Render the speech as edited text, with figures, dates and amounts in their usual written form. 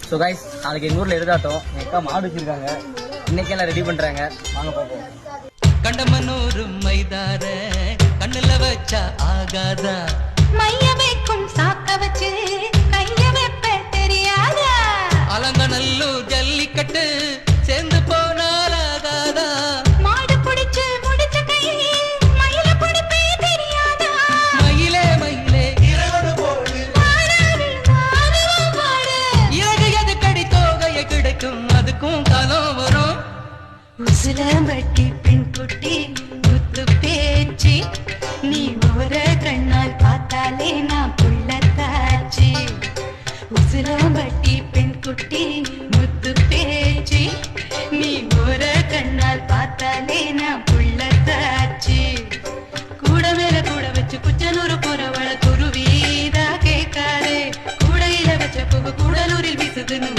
So guys நாளைக்கு எங்கள் ஊரில் எதிர்த்தாட்டம் எங்கள் அக்கா மாடு வச்சிருக்காங்க. இன்னைக்கு எல்லாம் ரெடி பண்ணுறாங்க. வாங்க பார்ப்போம். கண்டமனூர் மைதார கண்ணுல வச்சா ஆகாதா, மைய வைக்கும் சாக்க வச்சு கைய வைப்ப தெரியாதா, அலங்கநல்லூர் ஜல்லிக்கட்டு சேர்ந்து போனால் ஆகாதா, மாடு பிடிச்சு முடிச்ச கை மயில பிடிப்பே தெரியாதா, மயிலே மயிலே இறகு எது கடி தோகைய கிடைக்கும், அதுக்கும் காலம் வரும். உசிலம்பட்டி பெண் குட்டி முத்து பேச்சு, நீ ஒரு கண்ணால் பார்த்தாலே நான் புள்ளத்தாச்சு. உசிலம்பட்டி பெண் குட்டி முத்து பேச்சு, நீ ஒரு கண்ணால் பார்த்தாலே நான் புள்ளத்தாச்சு. கூட மேல கூட வச்சு குச்சனூர் போறவள குருவீதா கேட்காதே, கூடையில வச்ச புகு கூடலூரில் வீசுதுன்னு